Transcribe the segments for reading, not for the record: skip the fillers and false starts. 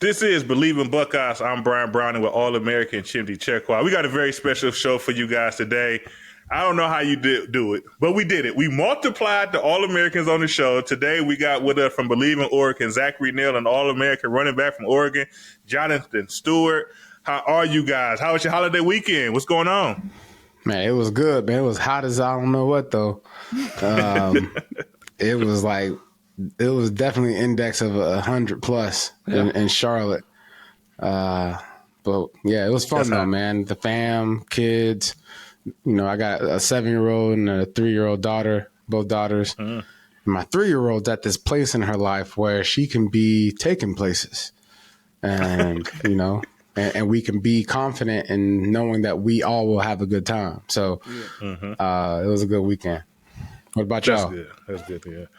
This is Bleav in Buckeyes. I'm Brian Browning with All-American Chimdi Checkwa. We got a very special show for you guys today. I don't know how you do it, but we did it. We multiplied the All-Americans on the show. Today we got with us from Bleav in Oregon, Zachary Neal, an All-American running back from Oregon, Jonathan Stewart. How are you guys? How was your holiday weekend? What's going on? Man, it was good, man. It was hot as I don't know what, though. It was definitely index of 100 plus in Charlotte. But yeah, it was fun though, man. The fam, kids. You know, I got a 7-year-old and a 3-year-old daughter, both daughters. My 3-year-old's at this place in her life where she can be taken places, and you know, and we can be confident in knowing that we all will have a good time. So it was a good weekend. What about y'all? That's good to hear.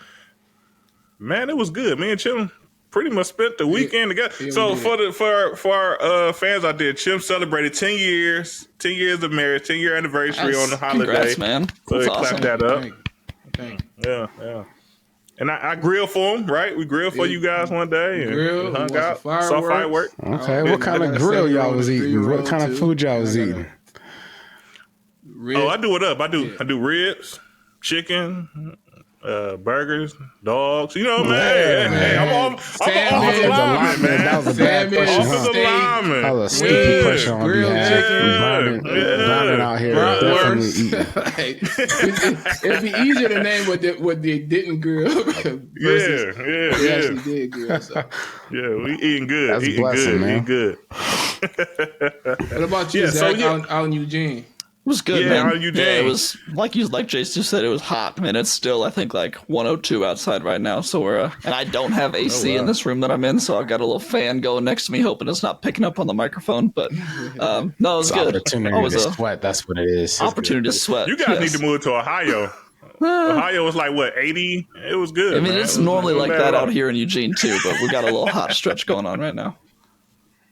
Man, it was good. Me and Chim pretty much spent the weekend together. So for our fans out there, Chim celebrated 10 years of marriage, 10-year anniversary on the holiday. Congrats, man. So awesome. Clap that up. Thank you. Yeah. And I grilled for him, right? We grilled for you guys one day and hung out, saw fireworks. Okay, what kind of grill y'all was eating? What kind of food y'all was eating? Oh, I do it up. I do ribs, chicken, burgers, dogs. You know, man. Hey, I'm offensive lineman, man. That was a bad question. Offensive lineman. That was a sticky question on grilled chicken. Brandon out here definitely eating. It'd be easier to name what they didn't grill. Versus they actually did grill. So. Yeah, we eating good. That's a blessing, man. Eating good. What about you, Zach, out in Eugene? It was good, how man. are you Yeah, doing? it was like Jace just said. It was hot, man. It's still, I think, like 102 outside right now. So we're and I don't have AC in this room that I'm in, so I've got a little fan going next to me, hoping it's not picking up on the microphone. But no, it was good. Opportunity to sweat. That's what it is. Opportunity to sweat. You guys need to move to Ohio. Ohio was like what, 80? It was good. I mean, man. it's normally like that out here in Eugene too, but we got a little hot stretch going on right now.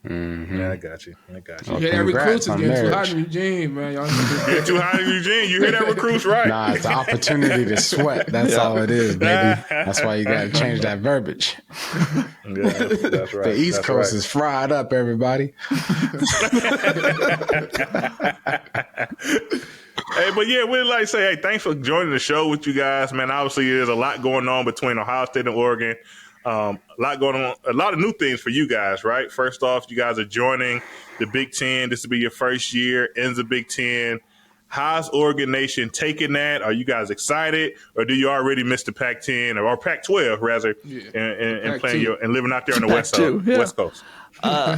Yeah, I got you. You hear that recruits is getting too hot in Eugene, man. Y'all getting too hot in Eugene. You hear that recruits, right? Nah, it's the opportunity to sweat. That's all it is, baby. That's why you got to change that verbiage. Yeah, that's right. The East Coast is fried up, everybody. Hey, but yeah, we'd like to say, hey, thanks for joining the show with you guys, man. Obviously, there's a lot going on between Ohio State and Oregon. A lot going on, a lot of new things for you guys, right? First off, you guys are joining the Big Ten. This will be your first year, ends the Big Ten. How's Oregon Nation taking that? Are you guys excited, or do you already miss the Pac-10 or Pac-12 rather, and playing and living out there on the West Coast? I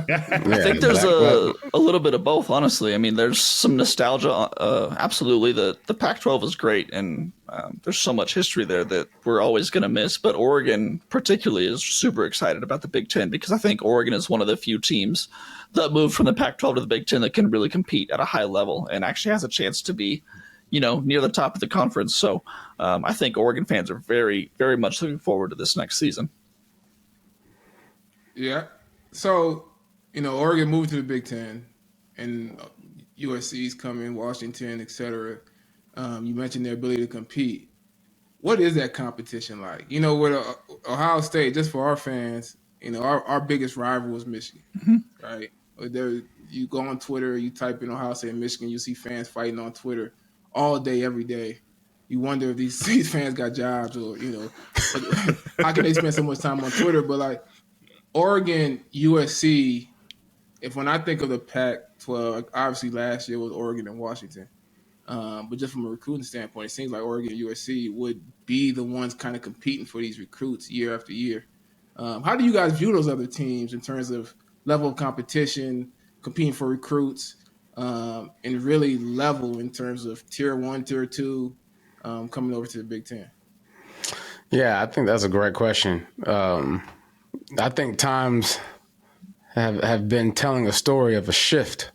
think there's a little bit of both, honestly. I mean, there's some nostalgia. Absolutely, the Pac-12 is great, and there's so much history there that we're always going to miss. But Oregon, particularly, is super excited about the Big Ten because I think Oregon is one of the few teams that moved from the Pac-12 to the Big Ten that can really compete at a high level and actually has a chance to be, near the top of the conference. So I think Oregon fans are very, very much looking forward to this next season. Yeah. So, Oregon moved to the Big Ten, and USC's coming, Washington, etc. You mentioned their ability to compete. What is that competition like? With Ohio State, just for our fans, our biggest rival is Michigan, right? You go on Twitter, you type in Ohio State and Michigan, you see fans fighting on Twitter all day, every day. You wonder if these fans got jobs or, how can they spend so much time on Twitter? But, like, Oregon, USC, when I think of the Pac-12, obviously last year was Oregon and Washington. But just from a recruiting standpoint, it seems like Oregon and USC would be the ones kind of competing for these recruits year after year. How do you guys view those other teams in terms of level of competition, competing for recruits, and really level in terms of Tier 1, Tier 2, coming over to the Big Ten? Yeah, I think that's a great question. I think times have been telling a story of a shift.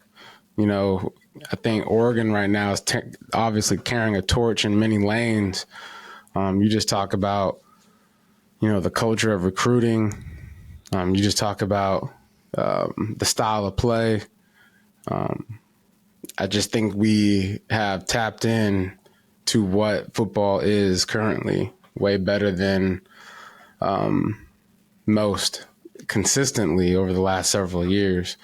I think Oregon right now is obviously carrying a torch in many lanes. You just talk about, the culture of recruiting. You just talk about the style of play. I just think we have tapped in to what football is currently way better than most. consistently over the last several years.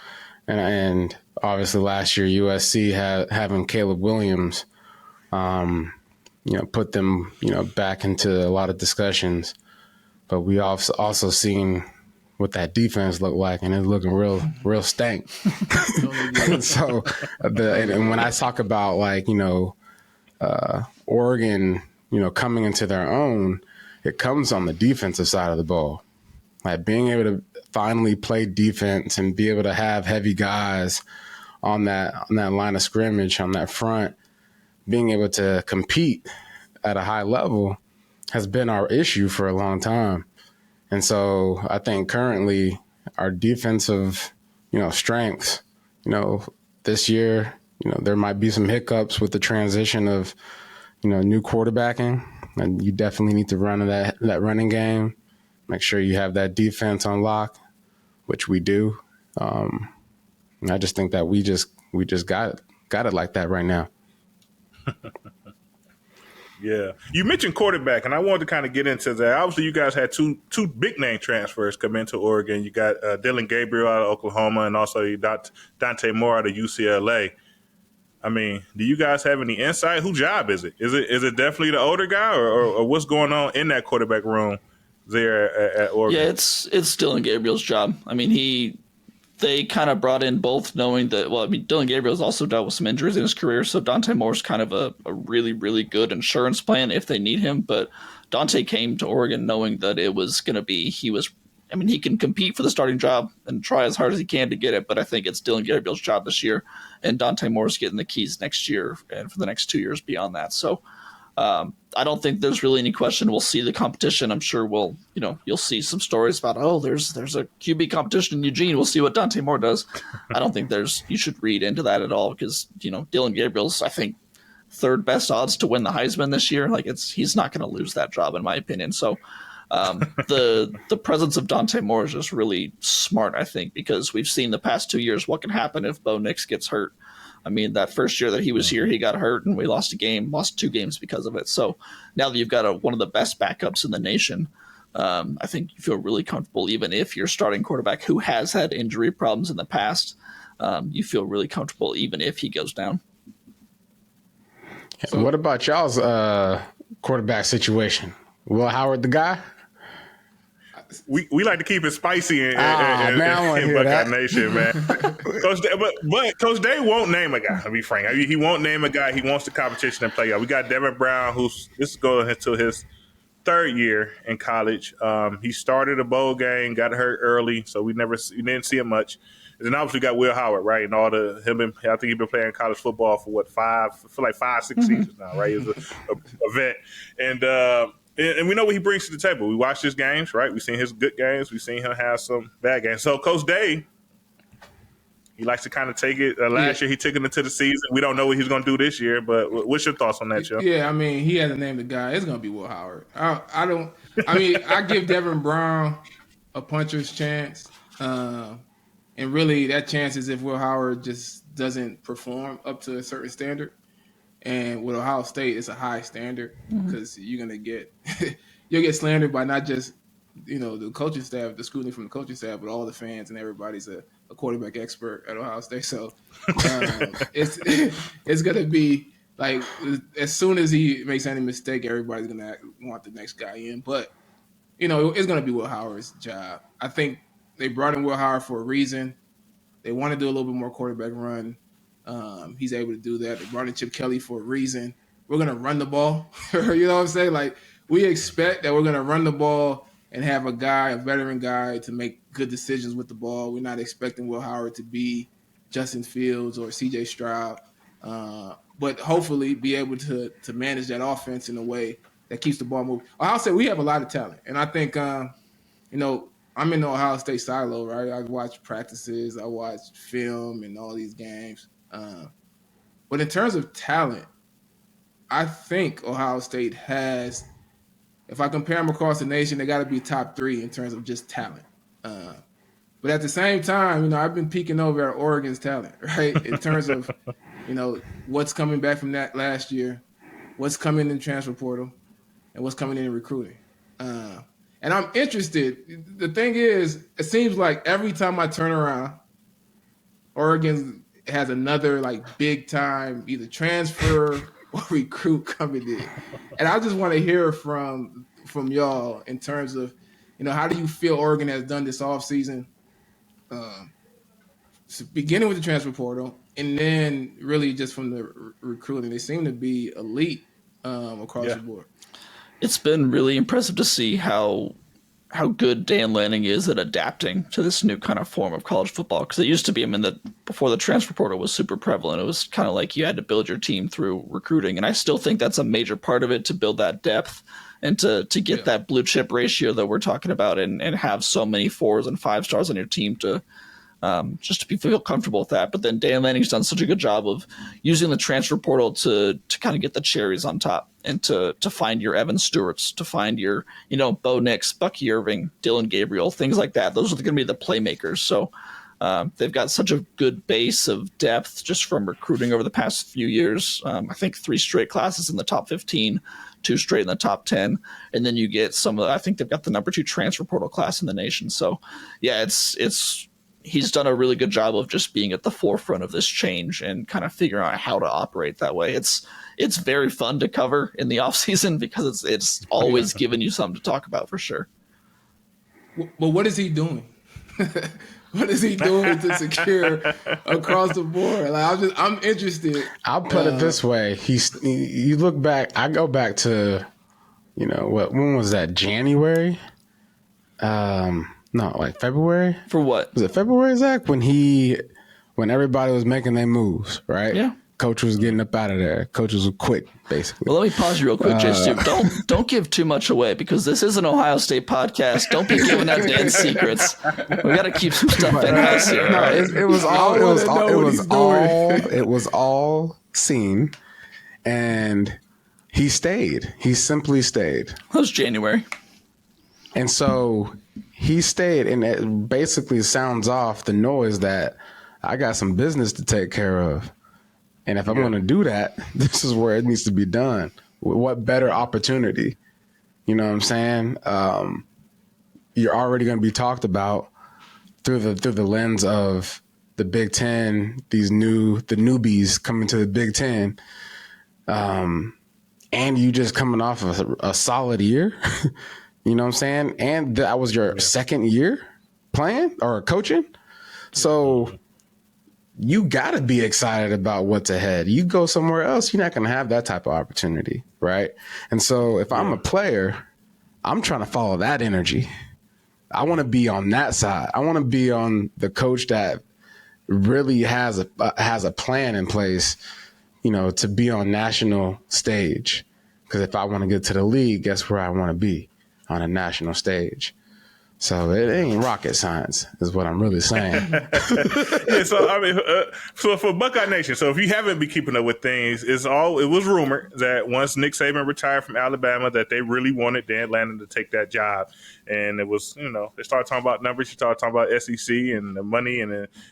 And obviously last year, USC having Caleb Williams, put them, back into a lot of discussions. But we also seen what that defense looked like, and it's looking real stank. So, and when I talk about Oregon, coming into their own, it comes on the defensive side of the ball. Like being able to finally play defense and be able to have heavy guys on that line of scrimmage, on that front, being able to compete at a high level has been our issue for a long time. And so I think currently our defensive, strengths, this year, there might be some hiccups with the transition of, new quarterbacking, and you definitely need to run that running game. Make sure you have that defense on lock, which we do. And I just think that we just got it like that right now. Yeah. You mentioned quarterback, and I wanted to kind of get into that. Obviously, you guys had two big name transfers come into Oregon. You got Dillon Gabriel out of Oklahoma, and also you got Dante Moore out of UCLA. I mean, do you guys have any insight? Whose job is it? Is it definitely the older guy, or what's going on in that quarterback room there at Oregon? Yeah, it's Dillon Gabriel's job. I mean, they kind of brought in both knowing that, Dillon Gabriel's also dealt with some injuries in his career, so Dante Moore's kind of a really, really good insurance plan if they need him. But Dante came to Oregon knowing that it was going to be, he can compete for the starting job and try as hard as he can to get it, but I think it's Dillon Gabriel's job this year, and Dante Moore's getting the keys next year and for the next 2 years beyond that. So I don't think there's really any question. We'll see the competition. I'm sure you'll see some stories about, there's a QB competition in Eugene. We'll see what Dante Moore does. I don't think you should read into that at all because, Dillon Gabriel's, I think, third best odds to win the Heisman this year. He's not going to lose that job in my opinion. So the presence of Dante Moore is just really smart, I think, because we've seen the past 2 years what can happen if Bo Nix gets hurt. I mean, that first year that he was here, he got hurt and we lost 2 games because of it. So now that you've got one of the best backups in the nation, I think you feel really comfortable, even if you're starting quarterback who has had injury problems in the past, you feel really comfortable even if he goes down. So, what about y'all's quarterback situation? Will Howard the guy? We like to keep it spicy in Buckeye Nation, man. Coach Day won't name a guy. To be frank, he won't name a guy. He wants the competition to play out. We got Devin Brown, this is going into his 3rd year in college. He started a bowl game, got hurt early, so we didn't see him much. And then obviously got Will Howard, right? And I think he's been playing college football for 5, 6 seasons now, right? He's a vet, and we know what he brings to the table. We watch his games, right? We've seen his good games. We've seen him have some bad games. So Coach Day, he likes to kind of take it. Last year he took it into the season. We don't know what he's going to do this year, but what's your thoughts on that, Joe? Yeah, I mean, he hasn't named the guy. It's going to be Will Howard. I give Devin Brown a puncher's chance. And really that chance is if Will Howard just doesn't perform up to a certain standard. And with Ohio State, it's a high standard because you're gonna get you'll get slandered by not just the coaching staff, the scrutiny from the coaching staff, but all the fans and everybody's a quarterback expert at Ohio State. So it's gonna be like as soon as he makes any mistake, everybody's gonna want the next guy in. But it's gonna be Will Howard's job. I think they brought in Will Howard for a reason. They want to do a little bit more quarterback run. He's able to do that. They brought in Chip Kelly for a reason. We're going to run the ball. You know what I'm saying? We expect that we're going to run the ball and have a veteran guy, to make good decisions with the ball. We're not expecting Will Howard to be Justin Fields or C.J. Stroud, but hopefully be able to manage that offense in a way that keeps the ball moving. Ohio State, we have a lot of talent, and I think I'm in the Ohio State silo, right? I watch practices, I watch film and all these games. But in terms of talent, I think Ohio State has, if I compare them across the nation, they got to be top 3 in terms of just talent. But at the same time, I've been peeking over at Oregon's talent, right? In terms of, what's coming back from that last year, what's coming in the transfer portal, and what's coming in recruiting. And I'm interested. The thing is, it seems like every time I turn around, Oregon has another like big time either transfer or recruit coming in. And I just want to hear from y'all in terms of, how do you feel Oregon has done this offseason? So beginning with the transfer portal and then really just from the recruiting. They seem to be elite across the board. It's been really impressive to see how good Dan Lanning is at adapting to this new kind of form of college football. Because it used to be, before the transfer portal was super prevalent, it was kind of like you had to build your team through recruiting. And I still think that's a major part of it, to build that depth and to get that blue chip ratio that we're talking about, and have so many 4s and 5 stars on your team to just to feel comfortable with that. But then Dan Lanning's done such a good job of using the transfer portal to kind of get the cherries on top, and to find your Evan Stewarts, to find your, Bo Nix, Bucky Irving, Dylan Gabriel, things like that. Those are going to be the playmakers. So they've got such a good base of depth just from recruiting over the past few years. I think 3 straight classes in the top 15, 2 straight in the top 10. And then you get I think they've got the number 2 transfer portal class in the nation. So yeah, he's done a really good job of just being at the forefront of this change and kind of figuring out how to operate that way. It's very fun to cover in the off season because it's always giving you something to talk about for sure. But what is he doing? What is he doing to secure across the board? Like, I'm interested. I'll put it this way: you look back. I go back to, when was that? January. No, like February. For what? Was it February, Zach? When everybody was making their moves, right? Yeah. Coach was getting up out of there. Coaches would quit, basically. Well, let me pause you real quick, Jay Stu. Don't give too much away, because this is an Ohio State podcast. Don't be giving out Dan's secrets. We got to keep some stuff in house here. No, right? it was all seen, and he stayed. He simply stayed. That was January. And so he stayed, and it basically sounds off the noise that I got some business to take care of. And if I'm going to do that, this is where it needs to be done. What better opportunity? You know what I'm saying? You're already going to be talked about through the lens of the Big Ten, the newbies coming to the Big Ten. And you just coming off of a solid year. You know what I'm saying? And that was your second year playing or coaching. So you got to be excited about what's ahead. You go somewhere else, you're not going to have that type of opportunity, right? And so if I'm a player, I'm trying to follow that energy. I want to be on that side. I want to be on the coach that really has a plan in place, to be on national stage. Because if I want to get to the league, guess where I want to be? On a national stage. So it ain't rocket science, is what I'm really saying. Yeah, so for Buckeye Nation, so if you haven't been keeping up with things, it was rumored that once Nick Saban retired from Alabama, that they really wanted Dan Lanning to take that job. And it was, they started talking about numbers, you started talking about SEC and the money and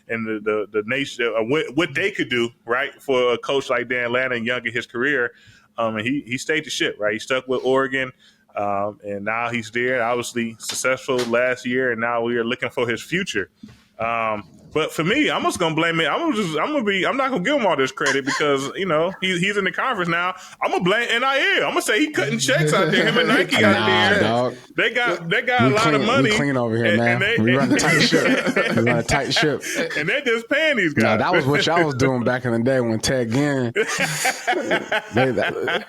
the nation, what they could do, right, for a coach like Dan Lanning, young in his career. And he stayed the ship, right? He stuck with Oregon. And now he's there, obviously successful last year, and now we are looking for his future. But for me, I'm just gonna blame it. I'm not gonna give him all this credit because he's in the conference now. I'm gonna blame NIL. I'm gonna say he cutting checks out there. Him and Nike out there. Dog. They got a lot of money. We clean over here, man. We run a tight ship. And they're just paying these guys. No, that was what y'all was doing back in the day when Ted Ginn.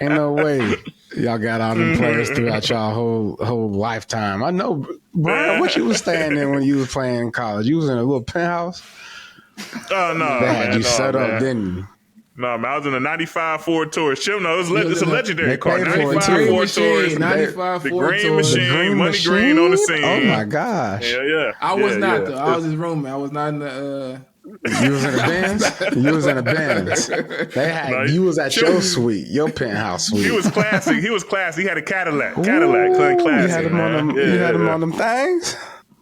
Ain't no way y'all got all them players throughout y'all whole lifetime. I know, Brian, what you was staying in when you was playing in college? You was in a little penthouse? Oh, no. They had you set up, didn't you? No, man, I was in a 95 Ford Taurus. It's a legendary car. 95 Ford Taurus. 95 the Ford green Taurus. machine, money green on the scene. Oh, my gosh. Yeah. I was not, though. I was his roommate. I was not in the... You was in a Benz? You was in a Benz. You was at your suite, your penthouse suite. He was classy. He had a Cadillac. Classic. You had him on them things?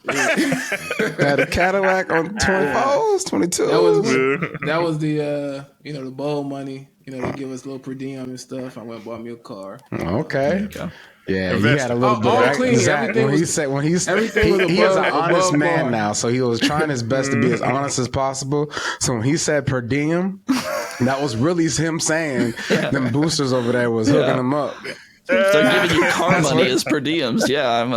Had a Cadillac on 24s, 22s. That was the bowl money. They give us a little per diem and stuff. I went and bought me a car. Okay. Yeah, he invested. had a little bit. All Right? clean. Exactly. Everything He is an above- honest above man board. now, so he was trying his best to be as honest as possible. So when he said per diem, that was really him saying them boosters over there was hooking him up. They're giving you car money as per diems. Yeah, I'm.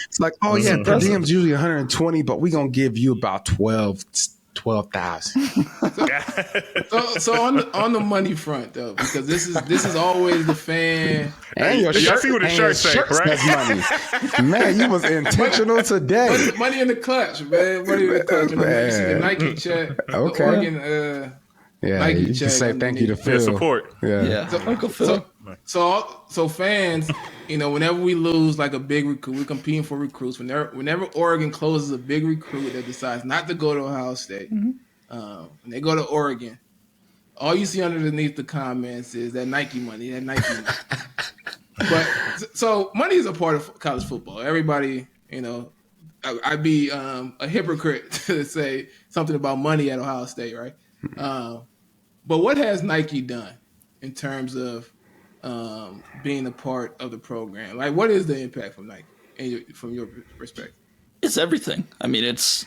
It's like, oh yeah, per diem's usually 120, but we're gonna give you about 12,000. So on the money front though, because this is always the fan. And your Y'all shirt, see what the and shirt your say, shirt right? says money. Man, you was intentional today. Money in the clutch, man. Money in the clutch. You see the Man. Nike check, Okay. the Oregon. Yeah, Nike you can check say thank you to underneath. Phil. Support. Yeah. Uncle Phil. So fans, whenever we lose like a big recruit, we're competing for recruits. Whenever Oregon closes a big recruit that decides not to go to Ohio State, when they go to Oregon, all you see underneath the comments is that Nike money, that Nike money. But so money is a part of college football. Everybody, I'd be a hypocrite to say something about money at Ohio State, right? But what has Nike done in terms of being a part of the program? Like, what is the impact from Nike, from your perspective? It's everything. I mean, it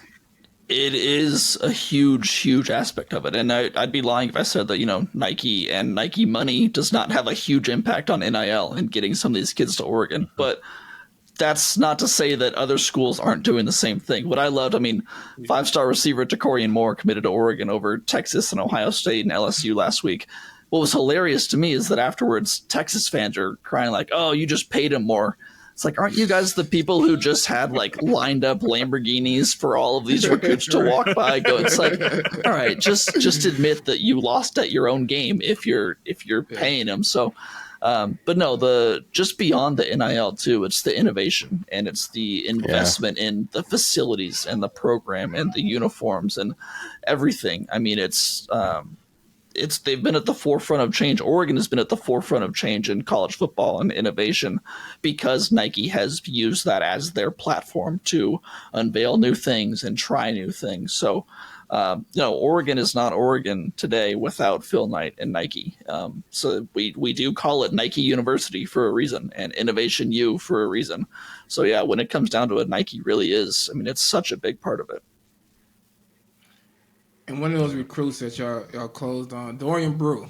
is a huge aspect of it. And I'd be lying if I said that, Nike and Nike money does not have a huge impact on NIL and getting some of these kids to Oregon. But that's not to say that other schools aren't doing the same thing. What I loved, 5-star receiver Takorian Moore committed to Oregon over Texas and Ohio State and LSU last week. What was hilarious to me is that afterwards, Texas fans are crying like, oh, you just paid him more. It's like, aren't you guys the people who just had like lined up Lamborghinis for all of these recruits to walk by? It's like, all right, just admit that you lost at your own game if you're paying them. So, but no, just beyond the NIL too, it's the innovation and it's the investment in the facilities and the program and the uniforms and everything. I mean, they've been at the forefront of change. Oregon has been at the forefront of change in college football and innovation because Nike has used that as their platform to unveil new things and try new things. So, Oregon is not Oregon today without Phil Knight and Nike. So we do call it Nike University for a reason and Innovation U for a reason. So yeah, when it comes down to it, Nike really is. It's such a big part of it. And one of those recruits that y'all closed on, Dorian Brew,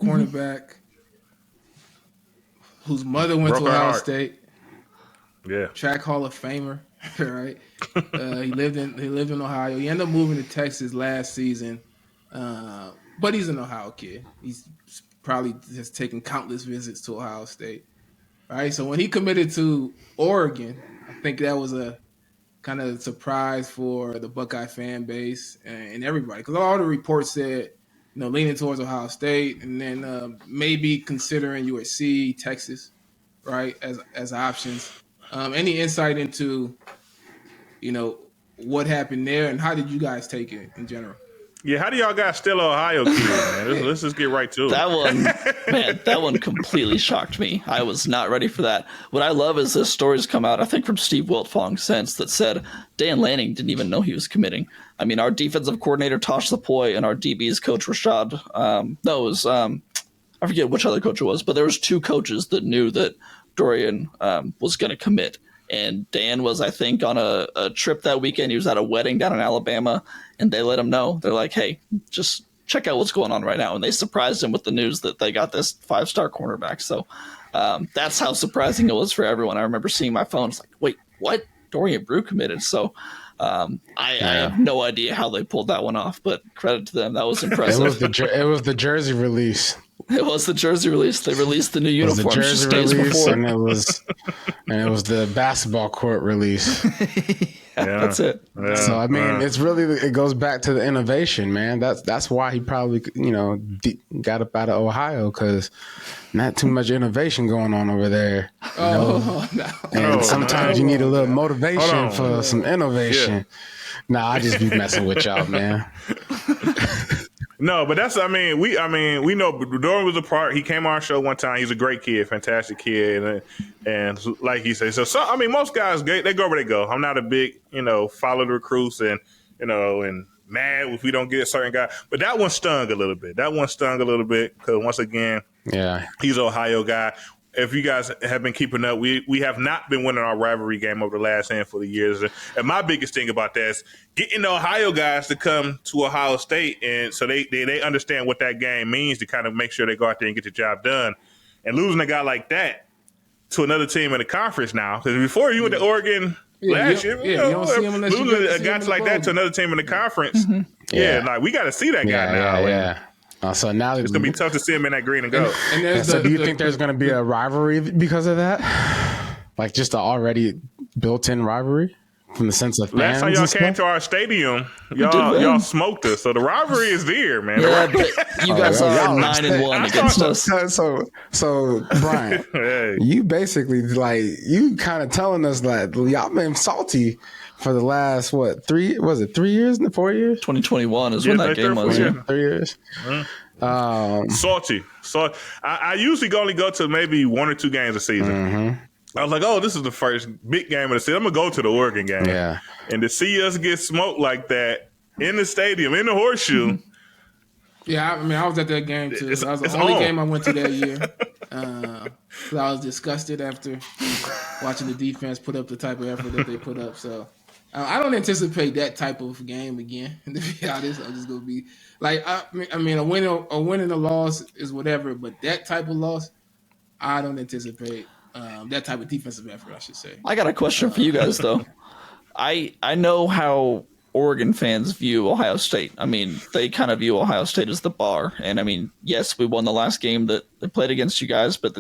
cornerback, whose mother went to Ohio State. Yeah. Track Hall of Famer, right? He lived in Ohio. He ended up moving to Texas last season, but he's an Ohio kid. He's probably just taken countless visits to Ohio State, right? So when he committed to Oregon, I think that was a kind of surprise for the Buckeye fan base and everybody, because all the reports said, leaning towards Ohio State, and then maybe considering USC, Texas, right, as options. Any insight into, what happened there, and how did you guys take it in general? Yeah, how do y'all guys steal Ohio kids, man? Let's just get right to it. That one completely shocked me. I was not ready for that. What I love is this story's come out, I think from Steve Wiltfong since, that said Dan Lanning didn't even know he was committing. Our defensive coordinator, Tosh Lapoy, and our DB's coach, Rashad, I forget which other coach it was, but there was 2 coaches that knew that Dorian was going to commit. And Dan was, I think, on a trip that weekend. He was at a wedding down in Alabama, and they let him know. They're like, hey, just check out what's going on right now. And they surprised him with the news that they got this 5-star cornerback. So that's how surprising it was for everyone. I remember seeing my phone. It's like, wait, what? Dorian Brew committed. So I have no idea how they pulled that one off, but credit to them. That was impressive. It was the jersey release. It was the jersey release. They released the new uniforms just days before, and it was the basketball court release. That's it. Yeah. So it goes back to the innovation, man. That's why he probably got up out of Ohio, because not too much innovation going on over there. And sometimes you need a little motivation for some innovation. Yeah. Nah, I just be messing with y'all, man. No, but that's, we know Dorian was a part. He came on our show one time. He's a great kid, fantastic kid. And like he said, most guys, they go where they go. I'm not a big, follow the recruits and mad if we don't get a certain guy. But that one stung a little bit. Because once again, he's an Ohio guy. if you guys have been keeping up, we have not been winning our rivalry game over the last handful of years. And my biggest thing about that is getting the Ohio guys to come to Ohio State, and so they understand what that game means to kind of make sure they go out there and get the job done. And losing a guy like that to another team in the conference now, because before you went to Oregon last year, you don't see him unless losing a guy like that to another team in the conference, like we got to see that guy now. Yeah. So now it's gonna be tough to see him in that green and gold. So do you think there's gonna be a rivalry because of that? Like just an already built-in rivalry from the sense of fans? Last time y'all came to our stadium, y'all smoked us. So the rivalry is there, man. Yeah, but you guys are 9-1 against us. So Brian, hey. You basically you kind of telling us that y'all been salty for the last 3 years? 4 years? 2021 is when that game was. 3 years. Salty. So I usually only go to maybe 1 or 2 games a season. Mm-hmm. I was like, this is the first big game of the season. I'm gonna go to the Oregon game. Yeah. And to see us get smoked like that in the stadium, in the horseshoe. Yeah, I was at that game too. That was the only game I went to that year. I was disgusted after watching the defense put up the type of effort that they put up. So I don't anticipate that type of game again. To be honest, I'm just gonna be like, a win and a loss is whatever, but that type of loss, I don't anticipate that type of defensive effort, I should say. I got a question for you guys though. I know how Oregon fans view Ohio State. I mean, they kind of view Ohio State as the bar. And I mean, yes, we won the last game that they played against you guys, but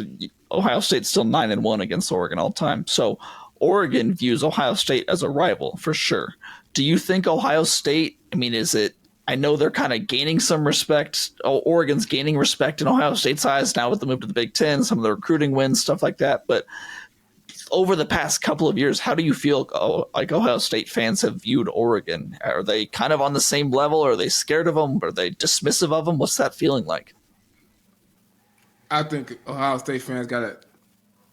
Ohio State's still 9-1 against Oregon all the time. So Oregon views Ohio State as a rival for sure. Do you think Ohio State, I know they're kind of gaining some respect. Oregon's gaining respect in Ohio State's eyes now with the move to the Big Ten, some of the recruiting wins, stuff like that. But over the past couple of years, how do you feel Ohio State fans have viewed Oregon? Are they kind of on the same level? Are they scared of them? Are they dismissive of them? What's that feeling like? I think Ohio State fans got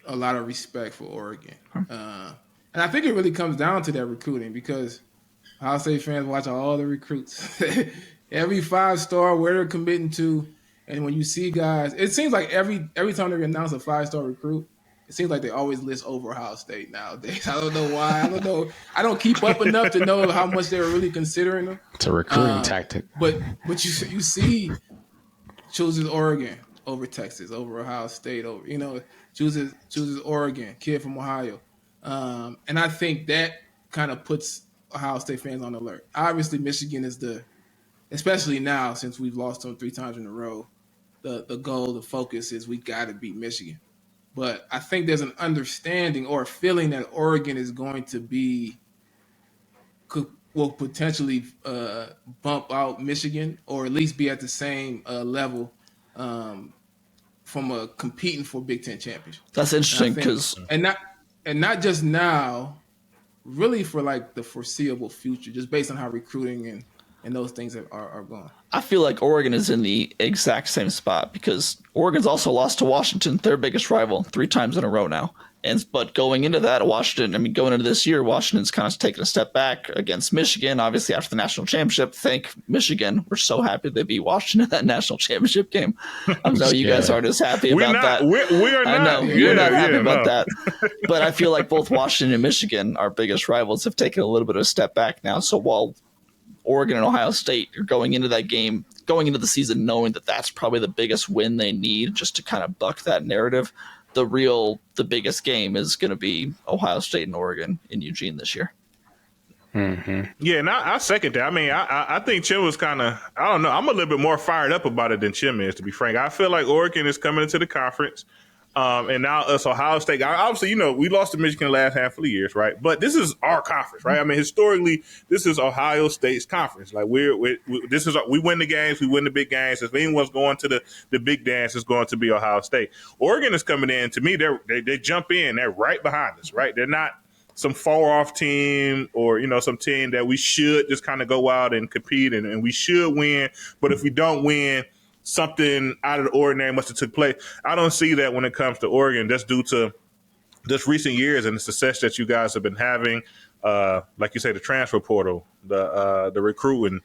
a lot of respect for Oregon. And I think it really comes down to that recruiting because Ohio State fans watch all the recruits. Every 5-star, where they're committing to. And when you see guys, it seems like every time they announce a 5-star recruit, it seems like they always list over Ohio State nowadays. I don't know why. I don't know. I don't keep up enough to know how much they're really considering them. It's a recruiting tactic. But you see chooses Oregon over Texas, over Ohio State, chooses Oregon, kid from Ohio. And I think that kind of puts Ohio State fans on alert. Obviously, Michigan is especially now since we've lost them 3 times in a row, the goal, the focus is we got to beat Michigan. But I think there's an understanding or a feeling that Oregon is going to will potentially bump out Michigan or at least be at the same level from competing for Big Ten championship. That's interesting because and not just now, really for like the foreseeable future, just based on how recruiting and those things are going. I feel like Oregon is in the exact same spot because Oregon's also lost to Washington, their biggest rival, 3 times in a row now. But going into that, going into this year, Washington's kind of taken a step back against Michigan. Obviously, after the national championship, thank Michigan. We're so happy they beat Washington in that national championship game. I know you guys aren't as happy about that. We are not. I know you're not happy about that. But I feel like both Washington and Michigan, our biggest rivals, have taken a little bit of a step back now. So while Oregon and Ohio State are going into that game, going into the season knowing that that's probably the biggest win they need just to kind of buck that narrative, the biggest game is going to be Ohio State and Oregon in Eugene this year. Mm-hmm. Yeah, and I second that. I think Chim was kind of, I don't know, I'm a little bit more fired up about it than Chim is, to be frank. I feel like Oregon is coming into the conference. And now us, Ohio State. Obviously, we lost to Michigan the last handful of years, right? But this is our conference, right? Historically, this is Ohio State's conference. Like we win the games, we win the big games. If anyone's going to the big dance, it's going to be Ohio State. Oregon is coming in. To me, they jump in. They're right behind us, right? They're not some far-off team or, some team that we should just kind of go out and compete and we should win. But if we don't win, something out of the ordinary must have took place. I don't see that when it comes to Oregon, just due to just recent years and the success that you guys have been having. Like you say, the transfer portal, the recruiting,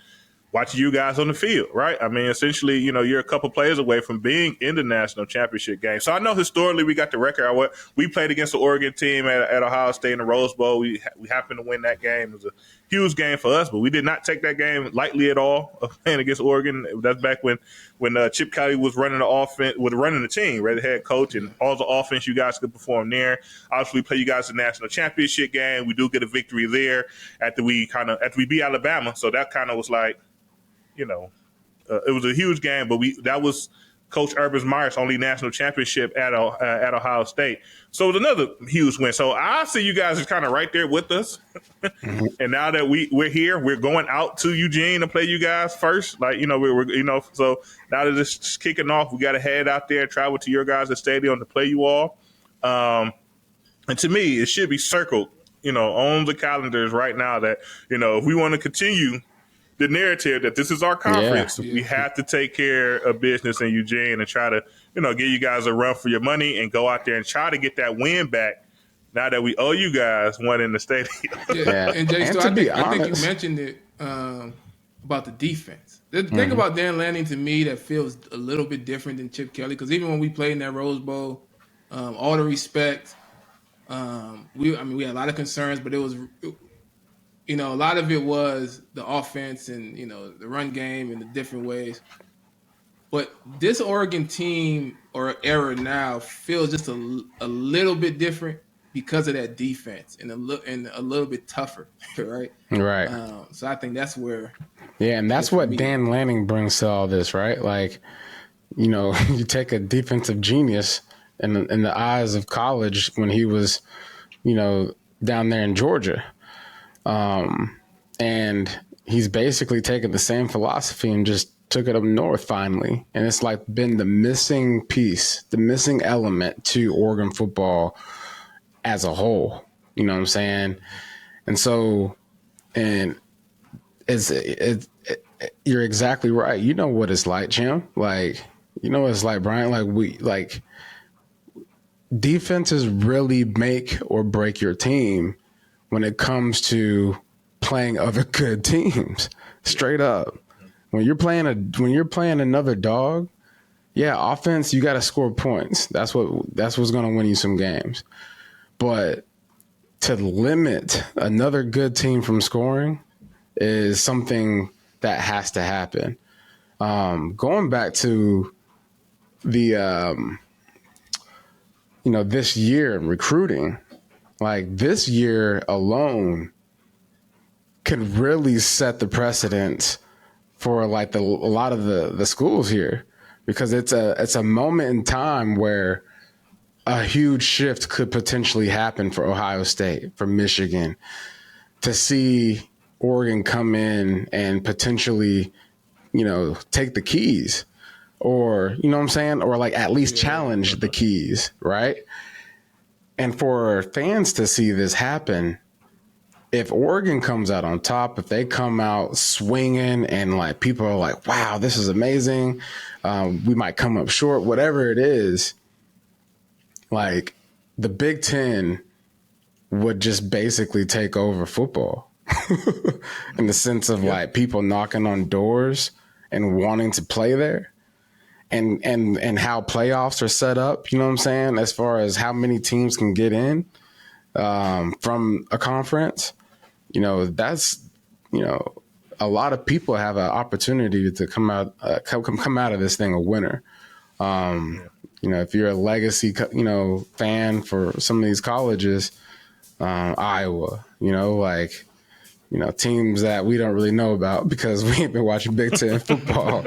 watching you guys on the field, right? I mean, essentially, you're a couple players away from being in the national championship game. So I know historically we got the record. We played against the Oregon team at Ohio State in the Rose Bowl. We happened to win that game. It was a huge game for us, but we did not take that game lightly at all, playing against Oregon. That's back when Chip Kelly was running the offense, running the team, right, the head coach, and all the offense you guys could perform there. Obviously, we play you guys the national championship game. We do get a victory there after we beat Alabama. So that kind of was like, it was a huge game, but that was Coach Urban Meyer's only national championship at Ohio State. So it was another huge win. So I see you guys are kind of right there with us. Mm-hmm. And now that we're here, we're going out to Eugene to play you guys first. Like, so now that it's kicking off, we got to head out there and travel to your guys' stadium to play you all. And to me, it should be circled, on the calendars right now that, if we want to continue the narrative that this is our conference, we have to take care of business in Eugene and try to, give you guys a run for your money and go out there and try to get that win back now that we owe you guys one in the stadium. And Jay, so I think you mentioned it about the defense. The thing about Dan Lanning, to me, that feels a little bit different than Chip Kelly, because even when we played in that Rose Bowl, all the respect, we had a lot of concerns, but it was – a lot of it was the offense and, the run game in the different ways. But this Oregon team or era now feels just a little bit different because of that defense and a little bit tougher, right? Right. So I think that's where. Yeah, and that's what Dan Lanning brings to all this, right? Like, you take a defensive genius in the eyes of college when he was, down there in Georgia. And he's basically taken the same philosophy and just took it up north finally. And it's like been the missing piece, the missing element to Oregon football as a whole. You know what I'm saying? And so, and you're exactly right. You know what it's like, Jim. Like, what it's like, Brian. Defenses really make or break your team when it comes to playing other good teams. Straight up. When you're playing another dog, offense, you got to score points. That's what's going to win you some games. But to limit another good team from scoring is something that has to happen. Going back to the this year in recruiting, like this year alone could really set the precedent for like a lot of the schools here, because it's a moment in time where a huge shift could potentially happen for Ohio State, for Michigan, to see Oregon come in and potentially, take the keys, or, what I'm saying? Or like at least challenge the keys, right? And for fans to see this happen, if Oregon comes out on top, if they come out swinging and like people are like, wow, this is amazing, we might come up short, whatever it is, like the Big Ten would just basically take over football in the sense of like people knocking on doors and wanting to play there. And how playoffs are set up, you know what I'm saying, as far as how many teams can get in from a conference, that's, a lot of people have an opportunity to come out of this thing a winner. If you're a legacy, fan for some of these colleges, Iowa, teams that we don't really know about because we ain't been watching Big Ten football.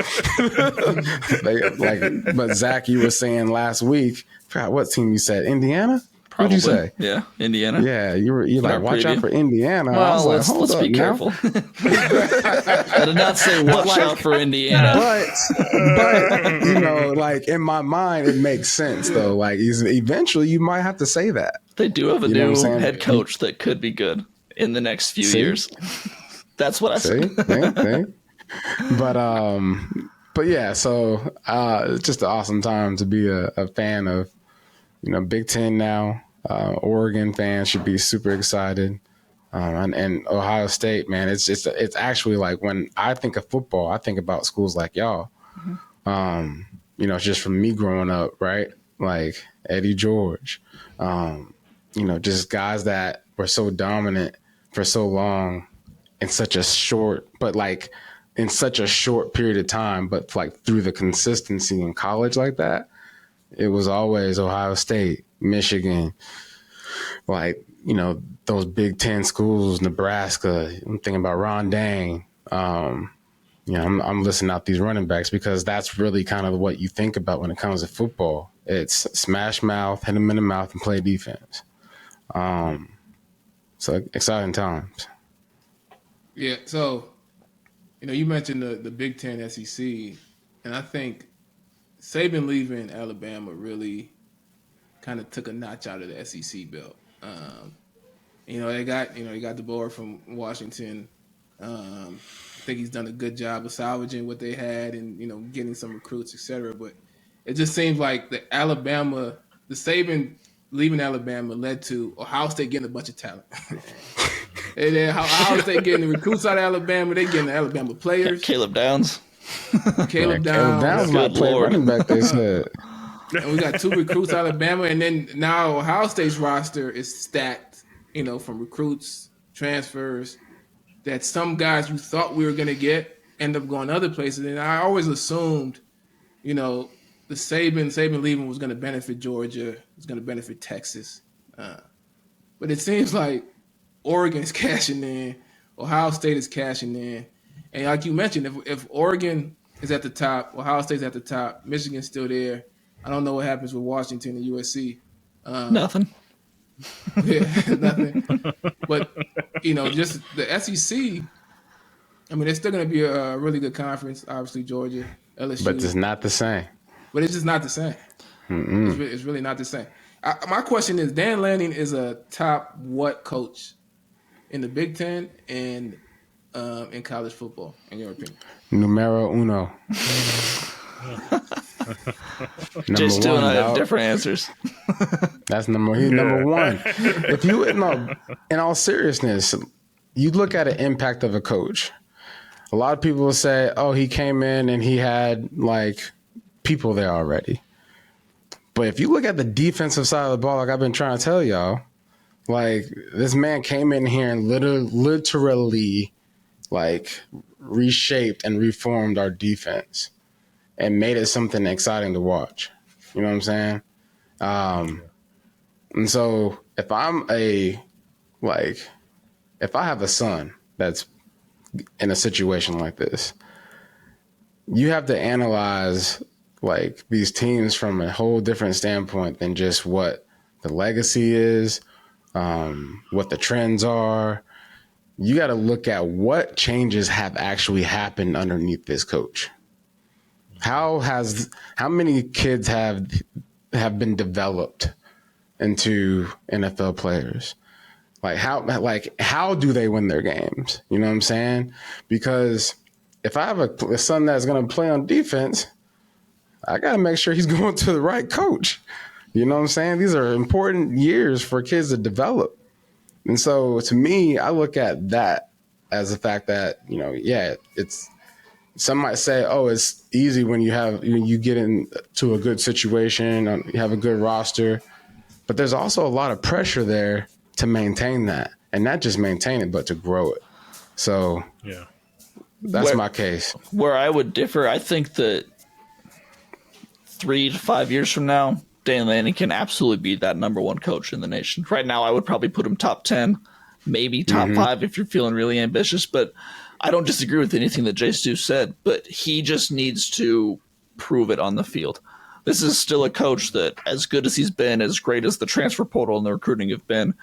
But Zach, you were saying last week, I forgot what team you said, Indiana? What did you say? Yeah, Indiana. Yeah, you're like, watch out for Indiana. Well, let's be careful. I did not say watch out for Indiana. But like in my mind, it makes sense though. Like eventually you might have to say that. They do have a new head coach that could be good in the next few years. That's what I say. But yeah, so it's just an awesome time to be a fan of, Big Ten now. Oregon fans should be super excited. And Ohio State, man, it's actually like when I think of football, I think about schools like y'all. It's just from me growing up, right? Like Eddie George, just guys that were so dominant for so long in such a short period of time, but like through the consistency in college like that, it was always Ohio State, Michigan, those Big Ten schools, Nebraska. I'm thinking about Ron Dang. I'm listing out these running backs because that's really kind of what you think about when it comes to football. It's smash mouth, hit them in the mouth, and play defense. So exciting times. Yeah. So, you mentioned the Big Ten SEC, and I think Saban leaving Alabama really kind of took a notch out of the SEC belt. They got DeBoer from Washington. I think he's done a good job of salvaging what they had and getting some recruits, etc. But it just seems like the Saban leaving Alabama led to Ohio State getting a bunch of talent. And then Ohio State getting the recruits out of Alabama, they getting the Alabama players. Caleb Downs. Caleb Downs might play running back, they said. And we got 2 recruits out of Alabama, and then now Ohio State's roster is stacked, from recruits, transfers, that some guys you thought we were going to get end up going other places. And I always assumed, the Saban leaving was going to benefit Georgia, was going to benefit Texas. But it seems like Oregon is cashing in, Ohio State is cashing in. And like you mentioned, if Oregon is at the top, Ohio State's at the top, Michigan's still there. I don't know what happens with Washington and USC. Nothing. Yeah, nothing. But, just the SEC, it's still going to be a really good conference, obviously, Georgia, LSU. But it's not the same. But it's just not the same. It's really not the same. My question is, Dan Lanning is a top what coach in the Big Ten and in college football, in your opinion? Numero uno. Just two and I have different answers. He's number one. If you, in all seriousness, you look at the impact of a coach. A lot of people will say, oh, he came in and he had people there already. But if you look at the defensive side of the ball, like I've been trying to tell y'all, this man came in here and literally reshaped and reformed our defense and made it something exciting to watch. You know what I'm saying? And so if if I have a son that's in a situation like this, you have to analyze these teams from a whole different standpoint than just what the legacy is, what the trends are. You got to look at what changes have actually happened underneath this coach. How many kids have been developed into NFL players? How do they win their games? You know what I'm saying? Because if I have a son that's going to play on defense, I got to make sure he's going to the right coach. You know what I'm saying? These are important years for kids to develop. And so to me, I look at that as the fact that, it's, some might say, oh, it's easy when you get into a good situation, you have a good roster, but there's also a lot of pressure there to maintain that, and not just maintain it, but to grow it. So yeah, that's my case. Where I would differ, I think that 3 to 5 years from now, Dan Lanning can absolutely be that number one coach in the nation. Right now, I would probably put him top 10, maybe top 5 if you're feeling really ambitious, but I don't disagree with anything that Jay Stu said, but he just needs to prove it on the field. This is still a coach that, as good as he's been, as great as the transfer portal and the recruiting have been,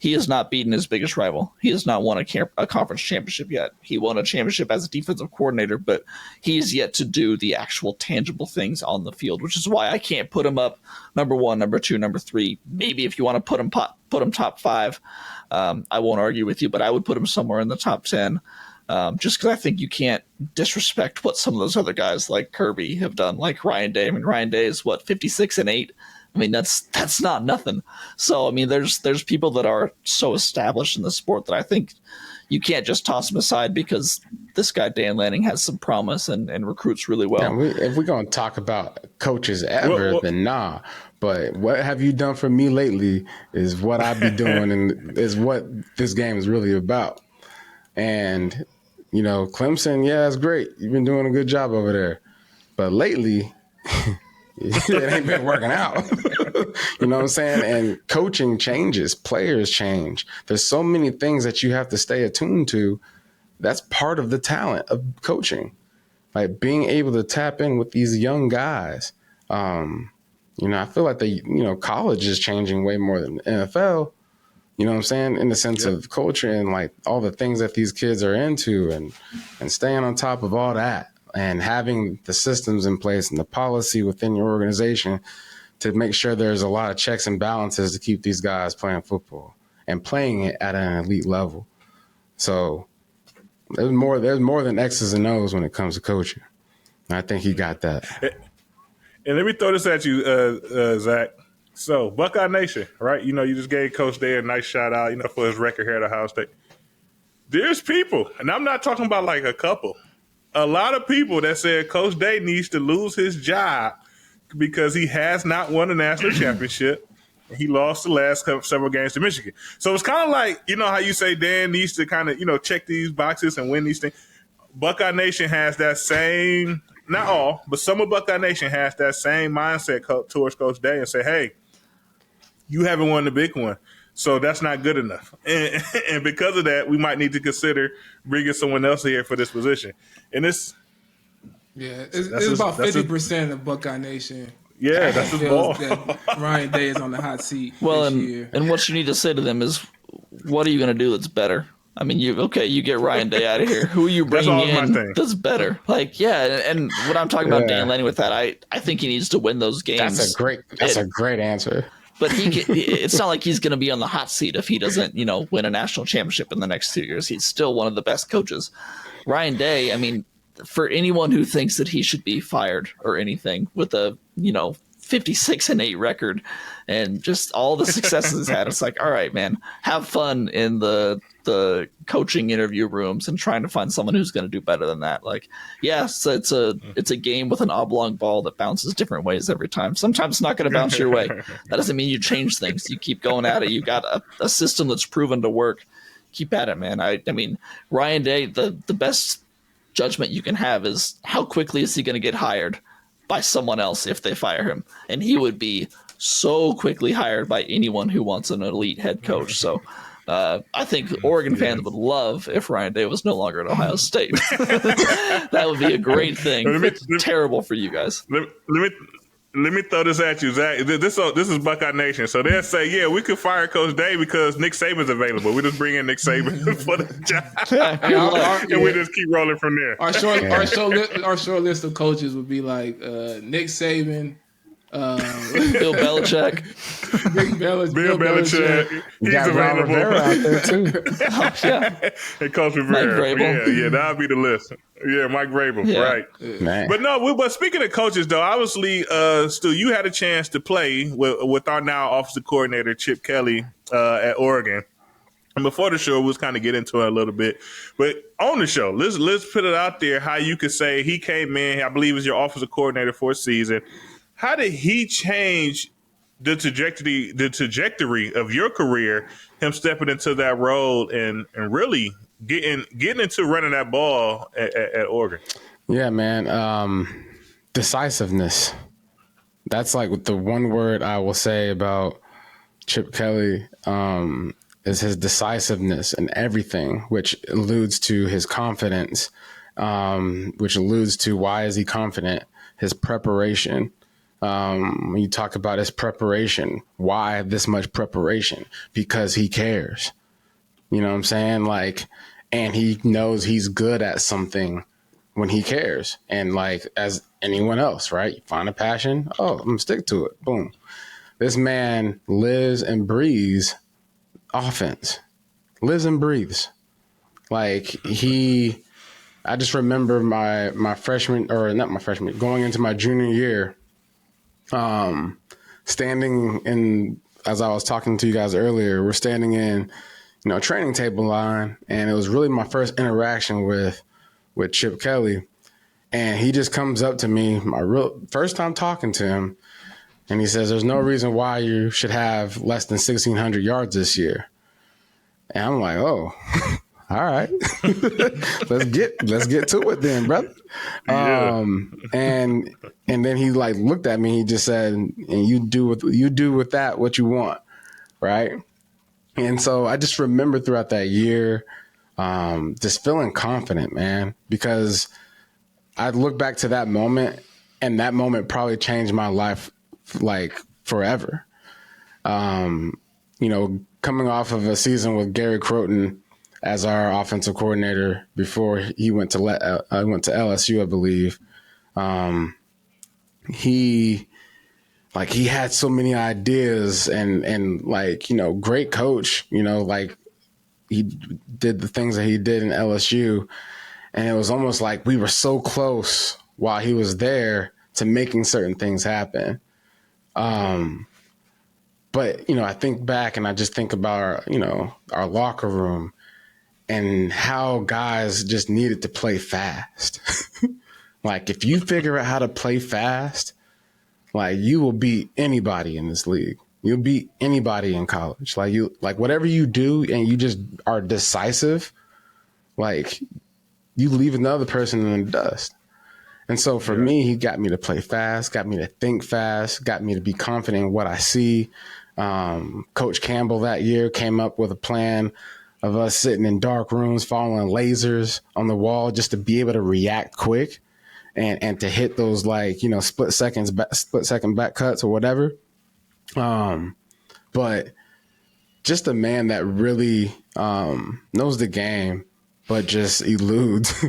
he has not beaten his biggest rival. He has not won a conference championship yet. He won a championship as a defensive coordinator, but he is yet to do the actual tangible things on the field, which is why I can't put him up number 1, number 2, number 3. Maybe if you want to put him top 5, I won't argue with you, but I would put him somewhere in the top 10. Just because I think you can't disrespect what some of those other guys like Kirby have done, like Ryan Day. I mean, Ryan Day is 56-8 I mean, that's not nothing. So, I mean, there's people that are so established in the sport that I think you can't just toss them aside because this guy, Dan Lanning, has some promise and recruits really well. Yeah, if we're going to talk about coaches ever, then nah. But what have you done for me lately is what I be doing and is what this game is really about. And, you know, Clemson, yeah, that's great. You've been doing a good job over there. But lately, it ain't been working out. You know what I'm saying? And coaching changes, players change. There's so many things that you have to stay attuned to. That's part of the talent of coaching. Like being able to tap in with these young guys. You know, I feel like college is changing way more than NFL. You know what I'm saying? In the sense of culture and like all the things that these kids are into and staying on top of all that and having the systems in place and the policy within your organization to make sure there's a lot of checks and balances to keep these guys playing football and playing it at an elite level. So there's more than X's and O's when it comes to coaching. And I think he got that. And let me throw this at you, Zach. So, Buckeye Nation, right? You know, you just gave Coach Day a nice shout out, you know, for his record here at Ohio State. There's people, and I'm not talking about like a couple, a lot of people that said Coach Day needs to lose his job because he has not won a national championship. He lost the last several games to Michigan. So it's kind of like, you know, how you say Dan needs to kind of, you know, check these boxes and win these things. Buckeye Nation has that same, not all, but some of Buckeye Nation has that same mindset towards Coach Day and say, hey, you haven't won the big one, so that's not good enough. And because of that, we might need to consider bringing someone else here for this position. And it's about 50% of Buckeye Nation. Yeah, that's his ball. That Ryan Day is on the hot seat. Well, this year. And what you need to say to them is, what are you going to do that's better? I mean, you get Ryan Day out of here. Who are you bringing in that's better? Like, yeah, and what I'm talking about Dan Lanning with that, I think he needs to win those games. That's a great answer. But it's not like he's going to be on the hot seat if he doesn't, you know, win a national championship in the next 2 years. He's still one of the best coaches. Ryan Day, I mean, for anyone who thinks that he should be fired or anything with a, you know, 56-8 record and just all the successes he's had, it's like, all right, man, have fun in the coaching interview rooms and trying to find someone who's going to do better than that. Like, yes, it's a game with an oblong ball that bounces different ways every time. Sometimes it's not going to bounce your way. That doesn't mean you change things. You keep going at it. You got a system that's proven to work. Keep at it, man. I mean, Ryan Day, the best judgment you can have is how quickly is he going to get hired by someone else if they fire him. And he would be so quickly hired by anyone who wants an elite head coach. So I think Oregon fans would love if Ryan Day was no longer at Ohio State. That would be a great thing. Terrible for you guys. Let me throw this at you, Zach. This is Buckeye Nation. So they'll say, yeah, we could fire Coach Day because Nick Saban's available. We just bring in Nick Saban for the job. And we just keep rolling from there. Our short list of coaches would be like Nick Saban, Bill Belichick. Bill Belichick. He's available. Out there too. And Coach Rivera. Yeah, that would be the list. Yeah, Mike Vrabel, right. Man. But speaking of coaches, though, obviously, Stu, you had a chance to play with our now offensive coordinator, Chip Kelly, at Oregon. And before the show, we was kind of get into it a little bit. But on the show, let's put it out there how you could say he came in, I Bleav, as your offensive coordinator for a season. How did he change the trajectory of your career, him stepping into that role and really getting into running that ball at Oregon? Yeah, man. Decisiveness. That's like the one word I will say about Chip Kelly is his decisiveness in everything, which alludes to his confidence, which alludes to why is he confident, his preparation. When you talk about his preparation, why this much preparation? Because he cares. You know what I'm saying? Like, and he knows he's good at something when he cares. And like, as anyone else, right? You find a passion. Oh, I'm gonna stick to it. Boom. This man lives and breathes offense. Lives and breathes. Like I just remember my freshman, or not my freshman, going into my junior year, standing in, as I was talking to you guys earlier, we're standing in, training table line, and it was really my first interaction with Chip Kelly. And he just comes up to me, my real first time talking to him, and he says, "There's no reason why you should have less than 1,600 yards this year." And I'm like, "Oh, all right, let's get to it then, brother." Yeah. And then he like looked at me. He just said, "And you do with that what you want, right?" And so I just remember throughout that year, just feeling confident, man, because I look back to that moment, and that moment probably changed my life like forever. Coming off of a season with Gary Croton as our offensive coordinator before he went to LSU, I Bleav. He had so many ideas and great coach, he did the things that he did in LSU. And it was almost like we were so close while he was there to making certain things happen. But, I think back and I just think about our locker room and how guys just needed to play fast. Like if you figure out how to play fast, like you will beat anybody in this league. You'll beat anybody in college. Like whatever you do and you just are decisive, like you leave another person in the dust. And so for me, he got me to play fast, got me to think fast, got me to be confident in what I see. Coach Campbell that year came up with a plan of us sitting in dark rooms, following lasers on the wall just to be able to react quick and to hit those split second back cuts or whatever. But just a man that really knows the game, but just eludes.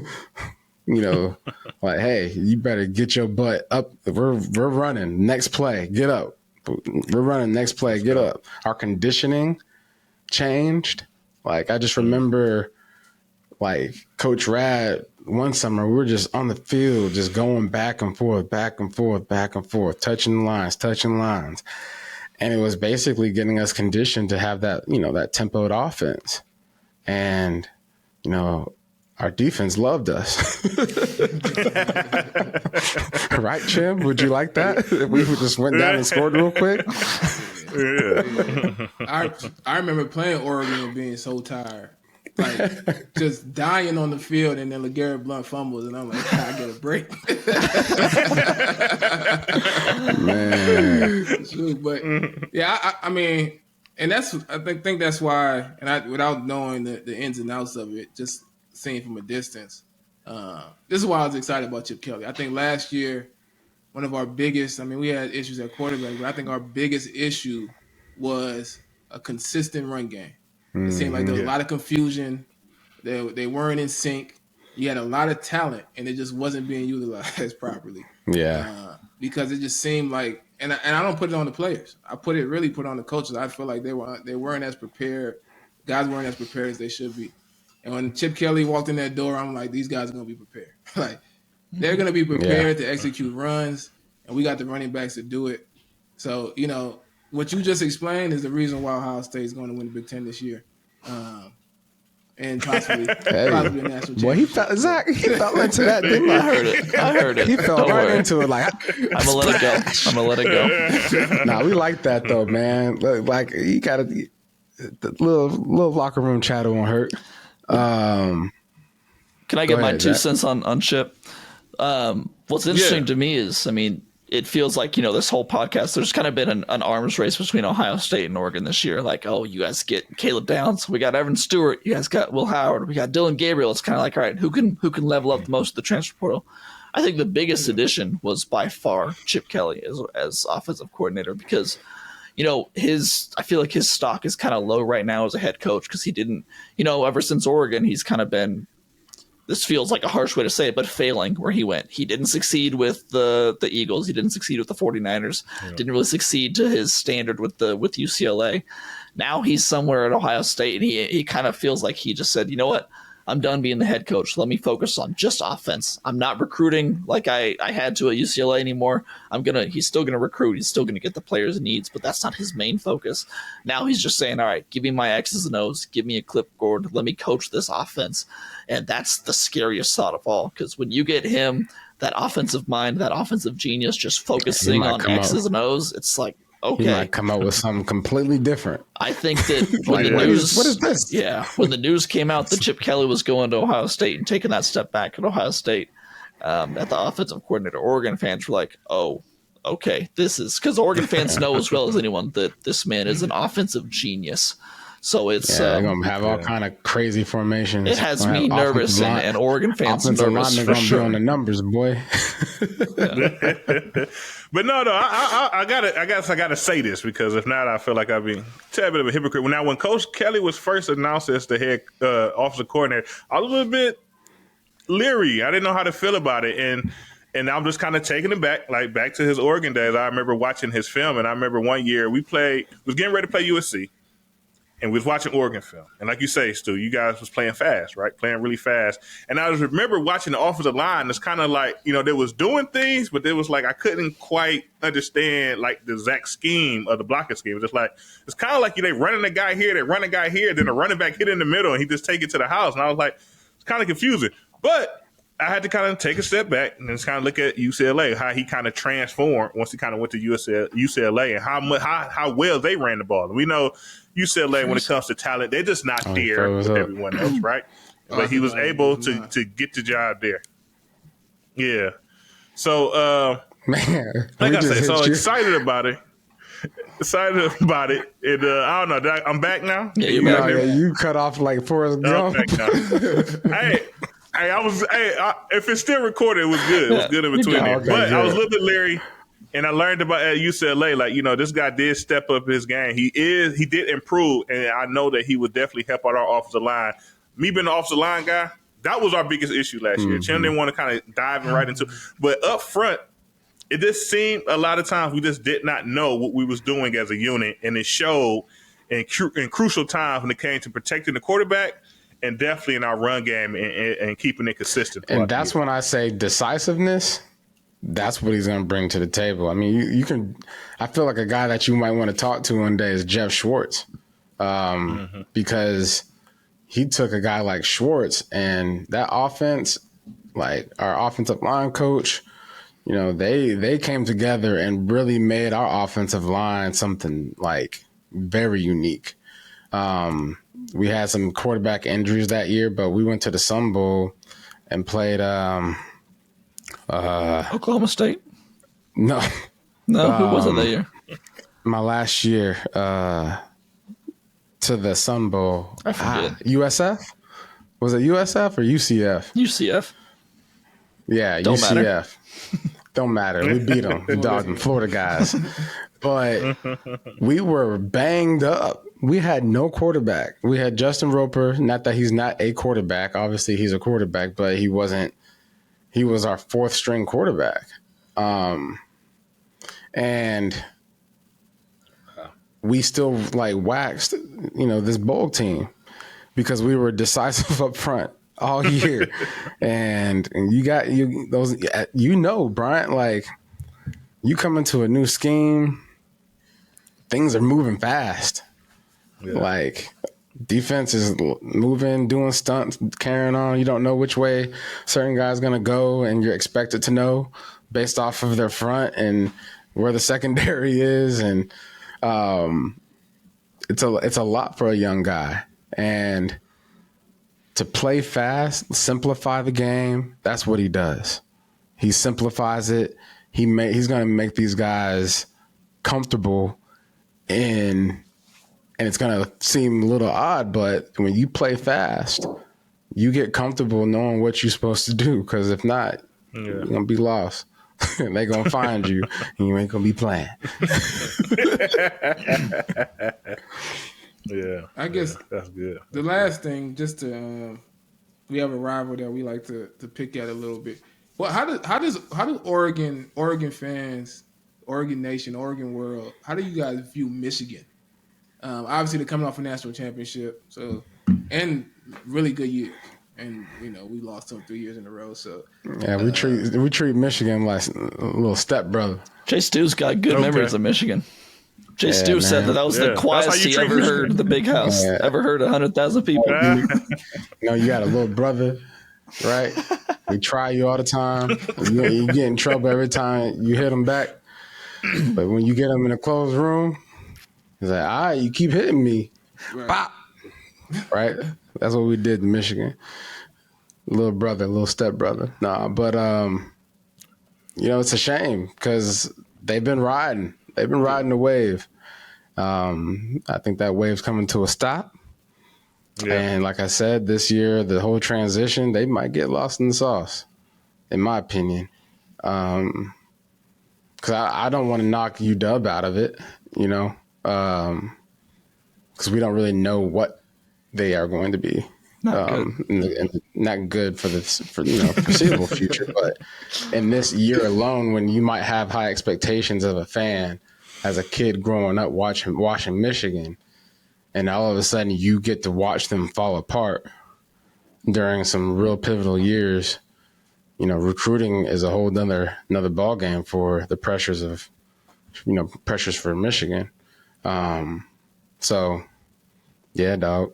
Like, hey, you better get your butt up. We're running. Next play, get up. We're running. Next play, get up. Our conditioning changed. Like, I just remember, like, Coach Rad, one summer, we were just on the field, just going back and forth, touching lines. And it was basically getting us conditioned to have that, that tempoed offense. And, our defense loved us. Right, Chim? Would you like that? If we just went down and scored real quick? Yeah. I remember playing Oregon and being so tired. Like, just dying on the field, and then LeGarrette Blount fumbles, and I'm like, I get a break. Man. Shoot, but, yeah, I mean, and I think that's why, and without knowing the ins and outs of it, just seeing from a distance, this is why I was excited about Chip Kelly. I think last year, one of our biggest, we had issues at quarterback, but I think our biggest issue was a consistent run game. It seemed like there was a lot of confusion. They weren't in sync. You had a lot of talent, and it just wasn't being utilized properly. Yeah. Because it just seemed like, and I don't put it on the players. I put it on the coaches. I feel like they weren't as prepared. Guys weren't as prepared as they should be. And when Chip Kelly walked in that door, I'm like, these guys are going to be prepared. Like, they're going to be prepared to execute runs, and we got the running backs to do it. So, what you just explained is the reason why Ohio State is going to win the Big Ten this year. And possibly a national championship. Boy, he felt into that, didn't he? I heard it. He fell right into it. Like, I'm going to let it go. Nah, we like that, though, man. Like, you got the little locker room chatter won't hurt. Can I get my 2 cents on Chip? What's interesting to me is, it feels like, this whole podcast, there's kind of been an arms race between Ohio State and Oregon this year. Like, oh, you guys get Caleb Downs. We got Evan Stewart. You guys got Will Howard. We got Dylan Gabriel. It's kind of like, all right, who can level up the most of the transfer portal? I think the biggest addition was by far Chip Kelly as offensive coordinator, because, I feel like his stock is kind of low right now as a head coach, because he didn't, ever since Oregon, he's kind of been, this feels like a harsh way to say it, but failing where he went. He didn't succeed with the Eagles. He didn't succeed with the 49ers. Yeah. Didn't really succeed to his standard with UCLA. Now he's somewhere at Ohio State, and he kind of feels like he just said, you know what? I'm done being the head coach. Let me focus on just offense. I'm not recruiting like I had to at UCLA anymore. He's still gonna recruit. He's still gonna get the players he needs, but that's not his main focus. Now he's just saying, all right, give me my X's and O's, give me a clipboard, let me coach this offense. And that's the scariest thought of all, because when you get him, that offensive mind, that offensive genius, just focusing on X's and O's, it's like, okay. He might come up with something completely different. I think that when the news, what is this? Yeah, when the news came out that Chip Kelly was going to Ohio State and taking that step back at Ohio State, at the offensive coordinator, Oregon fans were like, oh, okay, this is because Oregon fans know as well as anyone that this man is an offensive genius. So it's they're gonna have all kind of crazy formations. It has me nervous, and Oregon fans nervous for gonna sure. be on the numbers, boy. But no, I gotta say this, because if not, I feel like I'd be a tad bit of a hypocrite. Now, when Coach Kelly was first announced as the head offensive coordinator, I was a little bit leery. I didn't know how to feel about it, and I'm just kind of taking it back to his Oregon days. I remember watching his film, and I remember one year we was getting ready to play USC. And we was watching Oregon film. And like you say, Stu, you guys was playing fast, right? Playing really fast. And I just remember watching the offensive line. It's kind of like, they was doing things, but it was like I couldn't quite understand like the exact scheme of the blocking scheme. It's just like, it's kind of like they running a guy here, they run a guy here, then the running back hit in the middle, and he just take it to the house. And I was like, it's kind of confusing. But I had to kind of take a step back and just kind of look at UCLA, how he kind of transformed once he kind of went to UCLA, and how well they ran the ball. And we know UCLA, when it comes to talent, they're just not there with everyone else, right? But he was able to get the job there. Yeah. So, man, like I said, so excited about it. Excited about it. And, I don't know. I'm back now? Yeah, you're back. You cut off like Forrest Gump. I'm back now. If it's still recorded, it was good. It was good in between there. But I was a little bit leery, and I learned about at UCLA, like, this guy did step up his game. He did improve, and I know that he would definitely help out our offensive line. Me being the offensive line guy, that was our biggest issue last year. Chin didn't want to kind of dive right into it. But up front, it just seemed a lot of times we just did not know what we was doing as a unit, and it showed in crucial times when it came to protecting the quarterback, and definitely in our run game and keeping it consistent. And that's when I say decisiveness. That's what he's going to bring to the table. I mean, you can. I feel like a guy that you might want to talk to one day is Jeff Schwartz, because he took a guy like Schwartz, and that offense, like our offensive line coach, they came together and really made our offensive line something like very unique. We had some quarterback injuries that year, but we went to the Sun Bowl and played Oklahoma State? No. No, who was it that year? My last year to the Sun Bowl. I forget. USF? Was it USF or UCF? UCF. Yeah, Don't UCF. matter. Don't matter. We beat them, the dog and Florida guys. But we were banged up. We had no quarterback. We had Justin Roper. Not that he's not a quarterback. Obviously, he's a quarterback, but he wasn't. He was our fourth string quarterback. And we still like waxed, this bowl team because we were decisive up front all year. and you got those, Bryant, like you come into a new scheme, things are moving fast. Yeah. Like defense is moving, doing stunts, carrying on. You don't know which way certain guys going to go, and you're expected to know based off of their front and where the secondary is. And it's a lot for a young guy. And to play fast, simplify the game, that's what he does. He simplifies it. He's going to make these guys comfortable in. And it's going to seem a little odd, but when you play fast, you get comfortable knowing what you're supposed to do. Because if not, you're going to be lost. They're going to find you, and you ain't going to be playing. Yeah. I guess that's good. The last thing, just to we have a rival that we like to pick at a little bit. Well, how do Oregon fans, Oregon Nation, Oregon world, how do you guys view Michigan? Obviously, they're coming off a national championship, and really good years. and we lost them 3 years in a row. So yeah, we treat Michigan like a little stepbrother. Jay Stu's got good memories of Michigan. Jay Stu said that was the quietest he ever heard the big house, ever heard 100,000 people. You got a little brother, right? We try you all the time. You get in trouble every time you hit him back. But when you get him in a closed room, he's like, all right, you keep hitting me. Right. Bop. Right? That's what we did in Michigan. Little brother, little stepbrother. Nah, but, it's a shame because they've been riding. They've been riding the wave. I think that wave's coming to a stop. Yeah. And like I said, this year, the whole transition, they might get lost in the sauce, in my opinion. Because I don't want to knock UW out of it, because we don't really know what they are going to be. Not good for the foreseeable future. But in this year alone, when you might have high expectations of a fan as a kid growing up watching Michigan, and all of a sudden you get to watch them fall apart during some real pivotal years, recruiting is a whole another ball game for the pressures for Michigan. So, yeah, dog.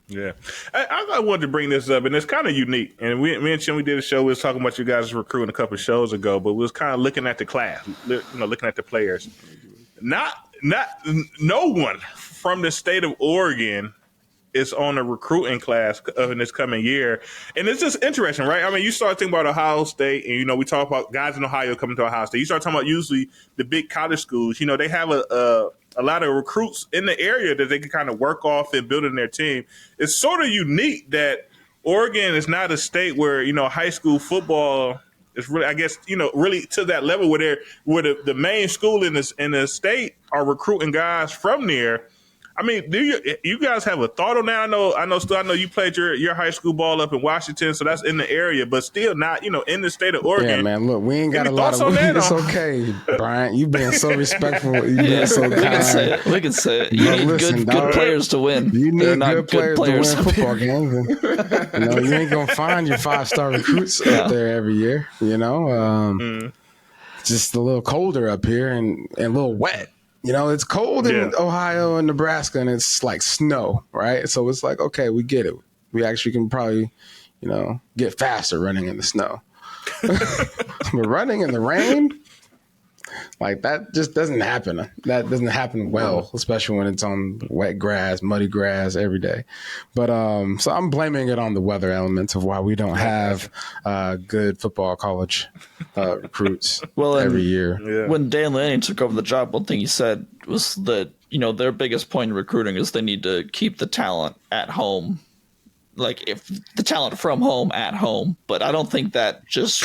Yeah. I wanted to bring this up, and it's kind of unique. And we mentioned we did a show, we was talking about you guys recruiting a couple of shows ago, but we was kind of looking at the class, looking at the players. No one from the state of Oregon is on a recruiting class in this coming year. And it's just interesting, right? I mean, you start thinking about Ohio State, and, we talk about guys in Ohio coming to Ohio State. You start talking about usually the big college schools. They have a lot of recruits in the area that they can kind of work off and build in their team. It's sort of unique that Oregon is not a state where, high school football is really, I guess, really to that level where the main school in the state are recruiting guys from there. I mean, do you guys have a thought on that? I know you played your high school ball up in Washington, so that's in the area, but still not, in the state of Oregon. Yeah, man, look, we ain't got a lot of it's okay, Bryant. You being so respectful. You being so kind. We can say it. You need good players to win. You need good players to win football games. And, you ain't gonna find your 5-star recruits out there every year. Just a little colder up here and a little wet. It's cold in Ohio and Nebraska, and it's like snow, right? So it's like, okay, we get it. We actually can probably, get faster running in the snow. But running in the rain, like that just doesn't happen. That doesn't happen well, especially when it's on wet grass, muddy grass every day. But so I'm blaming it on the weather elements of why we don't have good football college recruits every year. Yeah. When Dan Lanning took over the job, one thing he said was that, their biggest point in recruiting is they need to keep the talent at home. Like if the talent from home at home, but I don't think that just,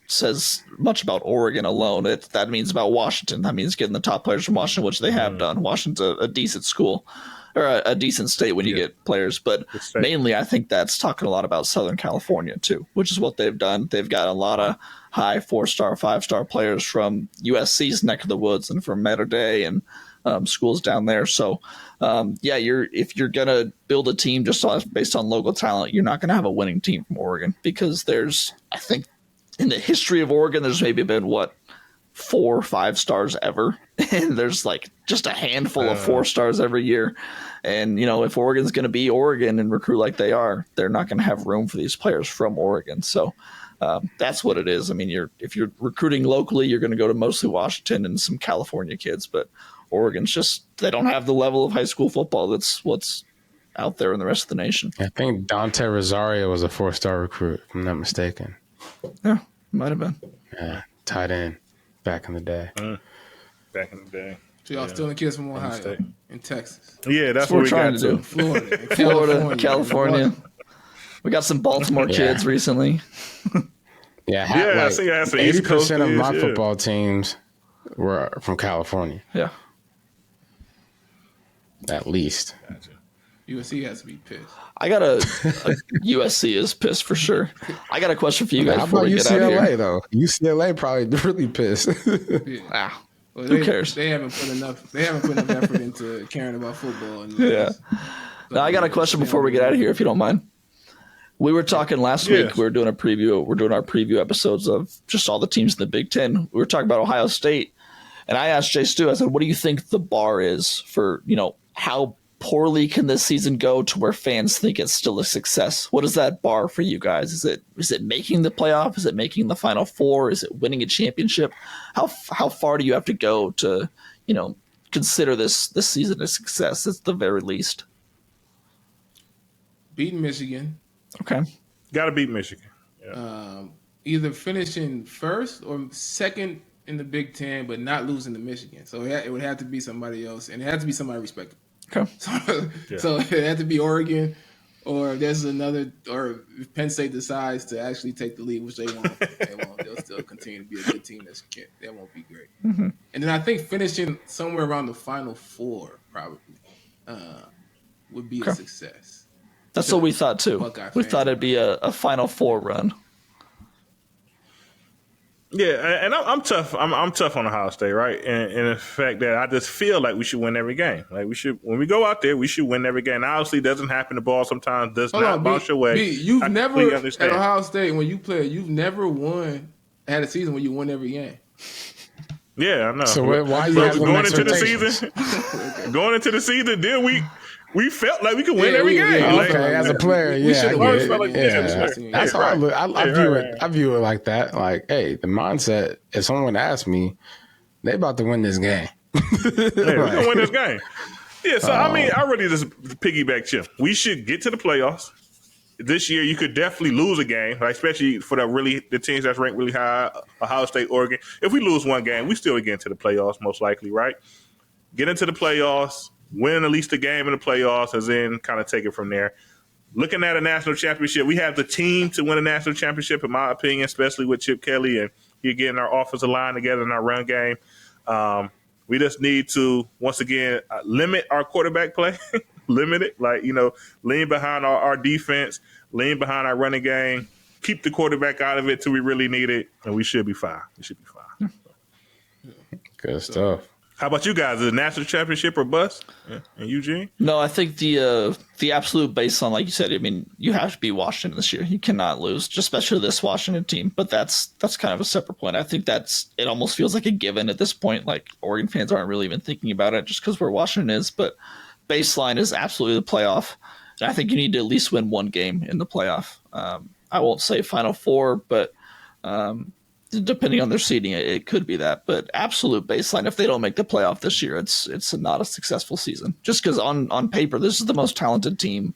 says much about Oregon alone. That means about Washington. That means getting the top players from Washington, which they have done. Washington's a decent school or a decent state when you get players. But mainly I think that's talking a lot about Southern California too, which is what they've done. They've got a lot of high 4-star, 5-star players from USC's neck of the woods and from Mater Dei and schools down there. So, if you're going to build a team just based on local talent, you're not going to have a winning team from Oregon because I think, in the history of Oregon, there's maybe been 4 or 5 stars ever. And there's like just a handful of 4 stars every year. And, if Oregon's going to be Oregon and recruit like they are, they're not going to have room for these players from Oregon. So that's what it is. I mean, if you're recruiting locally, you're going to go to mostly Washington and some California kids. But Oregon's they don't have the level of high school football that's what's out there in the rest of the nation. I think Dante Rosario was a 4-star recruit, if I'm not mistaken. Yeah, might have been. Yeah, tight end back in the day. Back in the day. So y'all stealing kids from Ohio and Texas. Yeah, that's what we're trying to do. Florida, California. We got some Baltimore kids recently. I see. 80% of my football teams were from California. Yeah. At least. Gotcha. USC has to be pissed. I got a USC is pissed for sure. I got a question for you guys before we get out of here. UCLA though? UCLA probably really pissed. Well, who cares? They haven't put enough effort into caring about football. Now I got a question before we get out of here, if you don't mind. We were talking last week. We were doing a preview. We're doing our preview episodes of just all the teams in the Big Ten. We were talking about Ohio State, and I asked Jay Stu. I said, "What do you think the bar is for how poorly can this season go to where fans think it's still a success? What is that bar for you guys? Is it making the playoff? Is it making the Final Four? Is it winning a championship? How far do you have to go to consider this season a success at the very least?" Beating Michigan. Okay. Got to beat Michigan. Yeah. Either finishing first or second in the Big Ten, but not losing to Michigan. So it would have to be somebody else, and it had to be somebody respectable. Okay. So it had to be Oregon, or if there's another, or if Penn State decides to actually take the lead, which they won't. They'll still continue to be a good team. That won't be great. Mm-hmm. And then I think finishing somewhere around the Final Four probably would be a success. That's what we thought too. We thought it'd be a Final Four run. Yeah, and I'm tough. I'm tough on Ohio State, right? And the fact that I just feel like we should win every game. Like we should, when we go out there, we should win every game. Now, obviously, it doesn't happen. The ball sometimes does not bounce your way. You've never at Ohio State when you play, you've never had a season where you won every game. Yeah, I know. So why you going into the season? Going into the season, then we felt like we could win every game. Yeah, okay, as a player, that's how I look. I view it like that. Like, hey, the mindset. If someone asks me, they about to win this game. We're gonna win this game. Yeah. So I mean, I really just piggyback Chip. We should get to the playoffs this year. You could definitely lose a game, right? Especially for the teams that's ranked really high, Ohio State, Oregon. If we lose one game, we still get into the playoffs, most likely, right? Get into the playoffs. Win at least a game in the playoffs, and then kind of take it from there. Looking at a national championship, we have the team to win a national championship, in my opinion, especially with Chip Kelly and you're getting our offensive line together in our run game. We just need to, once again, limit our quarterback play, limit it, lean behind our defense, lean behind our running game, keep the quarterback out of it till we really need it, and we should be fine. Good stuff. How about you guys? Is it national championship or bust? Yeah. And Eugene? No, I think the absolute baseline, like you said, I mean, you have to be Washington this year. You cannot lose, especially this Washington team. But that's kind of a separate point. I think it almost feels like a given at this point. Like Oregon fans aren't really even thinking about it just because where Washington is. But baseline is absolutely the playoff. And I think you need to at least win one game in the playoff. I won't say Final Four, but depending on their seeding, it could be that. But absolute baseline, if they don't make the playoff this year, it's not a successful season. Just because on paper, this is the most talented team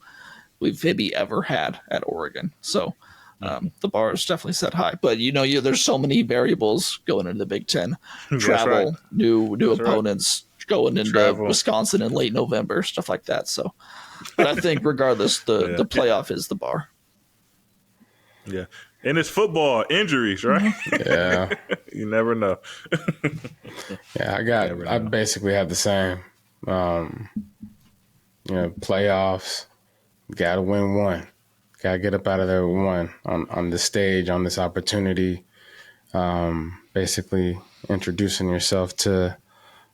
we've maybe ever had at Oregon. So the bar is definitely set high. But there's so many variables going into the Big Ten. Travel, right. new opponents, going into Wisconsin in late November, stuff like that. So, but I think regardless, the playoff is the bar. Yeah. And it's football, injuries, right? Yeah. You never know. Yeah, I basically have the same. Playoffs, got to win one. Got to get up out of there with one on the stage, on this opportunity. Basically introducing yourself to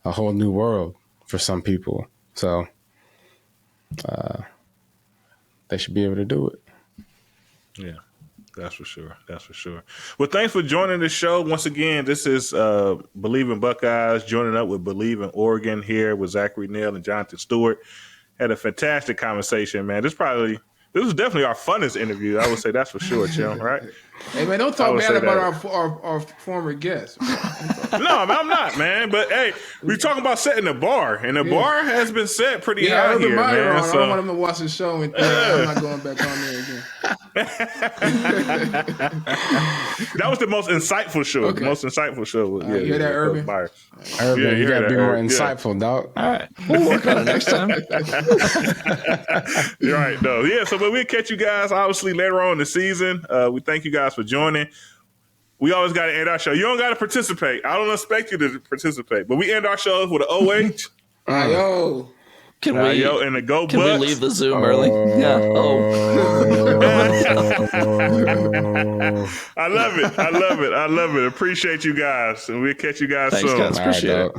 a whole new world for some people. So they should be able to do it. Yeah. That's for sure. Well, thanks for joining the show. Once again, this is Bleav in Buckeyes, joining up with Bleav in Oregon here with Zachary Neal and Jonathan Stewart. Had a fantastic conversation, man. This was definitely our funnest interview. I would say that's for sure, Chim, right? Hey, man, don't talk bad about our former guests. No, I'm not, man. But, hey, we're talking about setting the bar, and the bar has been set pretty high here, man. I don't want him to watch the show and think I'm not going back on there again. That was the most insightful show. Okay. The most insightful show. You hear that, Urban? Urban, you got to be more insightful, dog. All right. We'll work on it next time. You're right, though. Yeah, so but we'll catch you guys, obviously, later on in the season. We thank you guys for joining. We always got to end our show. You don't got to participate. I don't expect you to participate, but we end our shows with an OH. Yo. Can we and the go Can Bucks. we leave the Zoom early? Yeah. I love it. Appreciate you guys. And we'll catch you guys soon. Thanks, guys. Appreciate it.